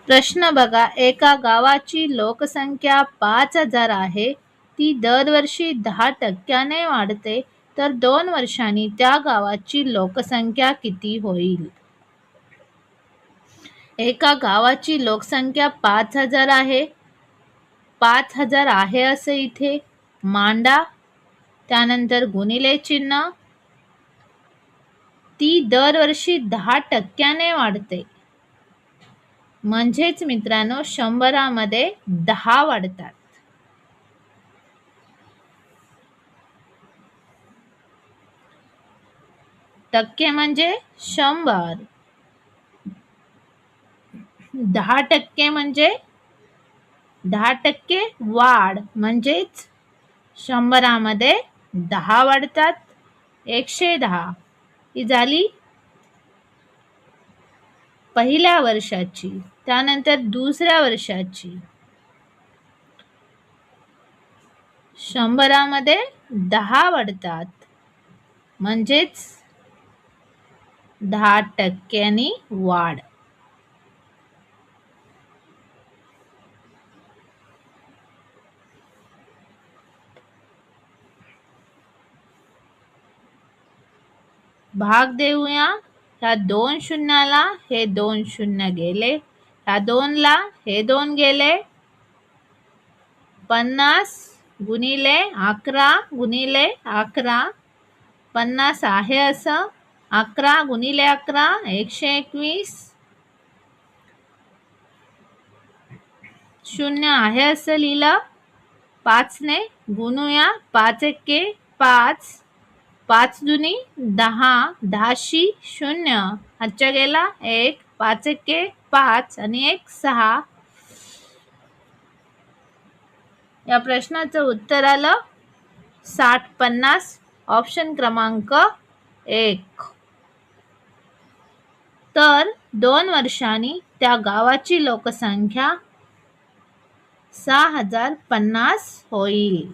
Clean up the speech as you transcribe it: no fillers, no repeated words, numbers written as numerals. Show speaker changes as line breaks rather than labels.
प्रश्न बघा, एका गावाची लोकसंख्या 5,000 आहे. ती दरवर्षी 10% वाढते, तर 2 वर्षांनी त्या गावाची लोकसंख्या किती होईल? एका गावाची लोकसंख्या 5,000 आहे. 5,000 आहे असं इथे मांडा, त्यानंतर गुणिले चिन्ह. ती दरवर्षी 10% वाढते. म्हणजेच मित्रांनो 100मध्ये 10 वाढतात. टक्के म्हणजे 100. 10% म्हणजे 10% वाढ, म्हणजेच 100मध्ये 10 वाढतात. 110 ही झाली पहिल्या वर्षाची. त्यानंतर दुसऱ्या वर्षाची 100मध्ये 10 वाढतात, म्हणजेच 10% वाढ. भाग देऊया. ह्या 2 शून्याला हे 2 शून्य गेले, ह्या 2ला हे 2 गेले. 50 गुणिले 11 गुणिले 11. 50 आहे असं. 11 गुणिले 11 121. 0 आहे असं लिहिलं. 5 ने गुणूया. 5 एके 5. 5 दुनी 10. 10शी 0. आजच्या गेला 1. 5 एके 5 आणि 1 6. या प्रश्नाचं उत्तर आलं 60-50. ऑप्शन क्रमांक 1. तर 2 वर्षांनी त्या गावाची लोकसंख्या 6,050 होईल.